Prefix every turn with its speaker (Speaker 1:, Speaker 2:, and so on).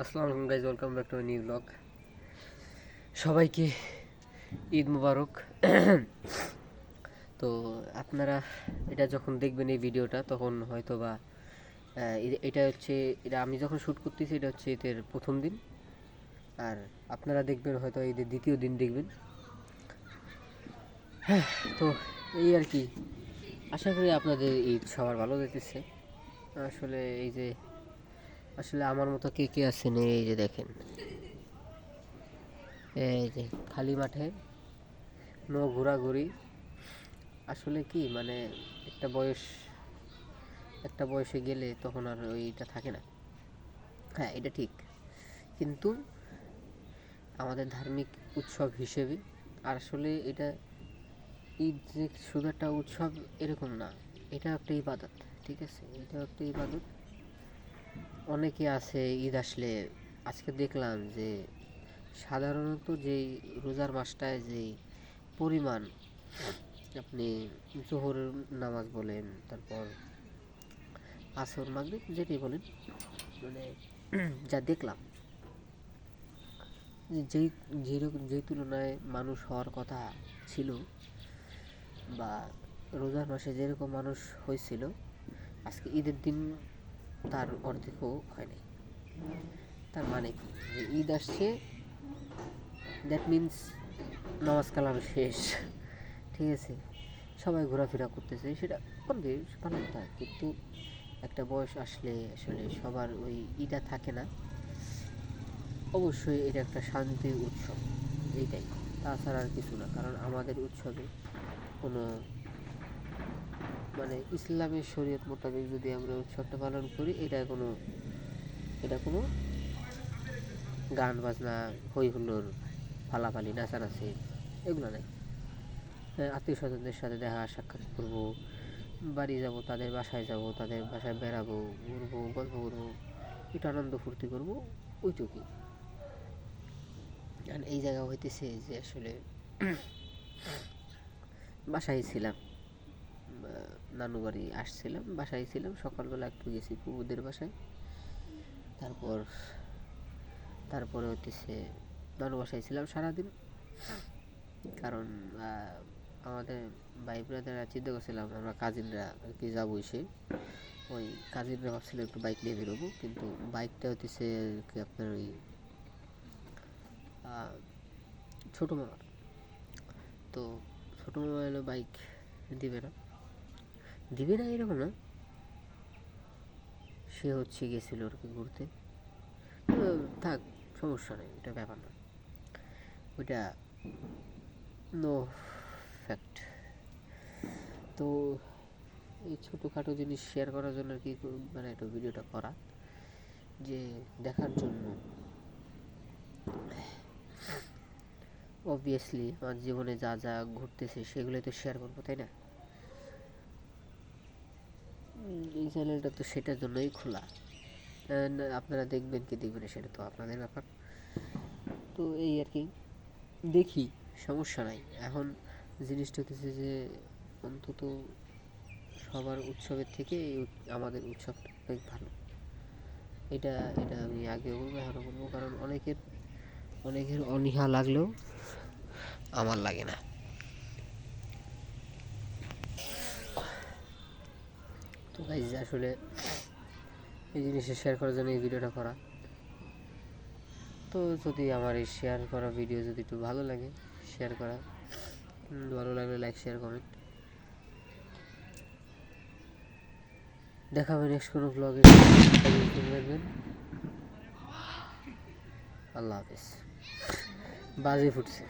Speaker 1: আসসালামু আলাইকুম guys, welcome back to new blog. সবাইকে ঈদ মুবারক। তো আপনারা এটা যখন দেখবেন এই ভিডিওটা, তখন হয়তো বা এটা হচ্ছে, এটা আমি যখন শ্যুট করতেছি এটা হচ্ছে ঈদের প্রথম দিন, আর আপনারা দেখবেন হয়তো ঈদের দ্বিতীয় দিন দেখবেন। হ্যাঁ, তো এই আর কি, আশা করি আপনাদের ঈদ সবার ভালো যেতেছে। আসলে এই যে আমার মতো কে কে আছেন, এই যে দেখেন, এই যে খালি মাঠে নো ঘোরাঘুরি। আসলে কি মানে একটা বয়সে গেলে তখন আর ওইটা থাকে না। হ্যাঁ, এটা ঠিক, কিন্তু আমাদের ধার্মিক উৎসব হিসেবে, আর আসলে এটা ঈদ যে শুধু একটা উৎসব এরকম না, এটা একটা ইবাদত। ঠিক আছে, এটা একটা ইবাদত। অনেকে আছে ঈদ আসলে, আজকে দেখলাম যে সাধারণত যেই রোজার মাসটায় যেই পরিমাণ আপনি জোহর নামাজ বলেন, তারপর আসর মাগরিব যেটাই বলেন, মানে যা দেখলাম, যেই যেই তুলনায় মানুষ হওয়ার কথা ছিল, বা রোজার মাসে যেরকম মানুষ হয়েছিল, আজকে ঈদের দিন তার অর্ধেকও হয় নাই। তার মানে কি, যে ঈদ আসছে, দ্যাট মিন্স নামাজ কালাম শেষ। ঠিক আছে, সবাই ঘোরাফেরা করতেছে, সেটা করবে, ভালো কথা, কিন্তু একটা বয়স আসলে আসলে সবার ওই ইটা থাকে না। অবশ্যই এটা একটা শান্তির উৎসব, এইটাই, তাছাড়া আর কিছু না। কারণ আমাদের উৎসবে কোনো মানে ইসলামের শরীয়ত মোতাবেক যদি আমরা উৎসবটা পালন করি, এটা কোনো গান বাজনা, হই হুল্লোড়, ফালাফালি, নাচানাচি, এগুলো নেই। আত্মীয় স্বজনদের সাথে দেখা সাক্ষাৎ করবো, বাড়ি যাব, তাদের বাসায় যাব, তাদের বাসায় বেড়াবো, ঘুরবো, গল্প করবো, একটু আনন্দ ফুর্তি করবো, ওইটুকুই। আর এই জায়গা হইতেছে যে আসলে বাসায় ছিলাম, নানু বাড়ি আসছিলাম, বাসায় ছিলাম, সকালবেলা একটু গেছি পুবুদের বাসায়, তারপরে হইতেছে নানু বাসায় ছিলাম সারাদিন। কারণ আমাদের ভাই ব্রাদাররা চিন্তা করছিলাম আমরা কাজিনরা আর কি যাবো, এসে ওই কাজিনরা ভাবছিল একটু বাইক নিয়ে বেরোবো, কিন্তু বাইকটা হইতেছে আপনার ওই ছোটো মামার। তো ছোটো মামা এলো, বাইক দিবে না এরকম না, সে হচ্ছে গেছিলো আর কি ঘুরতে। তো থাক, সমস্যা নেই, এটা ব্যাপার না, ওইটা নো ফ্যাক্ট। তো এই ছোটোখাটো জিনিস শেয়ার করার জন্য আর কি, মানে একটু ভিডিওটা করা, যে দেখার জন্য। অবভিয়াসলি আমার জীবনে যা যা ঘটতেছে সেগুলোই তো শেয়ার করবো, তাই না? এই চ্যানেলটা তো সেটার জন্যই খোলা। আপনারা দেখবেন কি দেখবেন সেটা তো আপনাদের ব্যাপার। তো এই আর কি, দেখি, সমস্যা নাই। এখন জিনিসটা হচ্ছে যে অন্তত সবার উৎসবের থেকে আমাদের উৎসবটা অনেক ভালো। এটা এটা আমি আগেও বলবো, এখনও বলবো, কারণ অনেকের অনীহা লাগলেও আমার লাগে না। তো গাইজ, আসলে এই জিনিসটা শেয়ার করার জন্য এই ভিডিওটা করা। তো যদি আমার এই শেয়ার করা ভিডিও যদি একটু ভালো লাগে, শেয়ার করা, ভালো লাগলে লাইক, শেয়ার, কমেন্ট। দেখা হবে নেক্সট কোনো ব্লগে। রাখবেন। আল্লাহ হাফেজ। বাজে ফুটছে।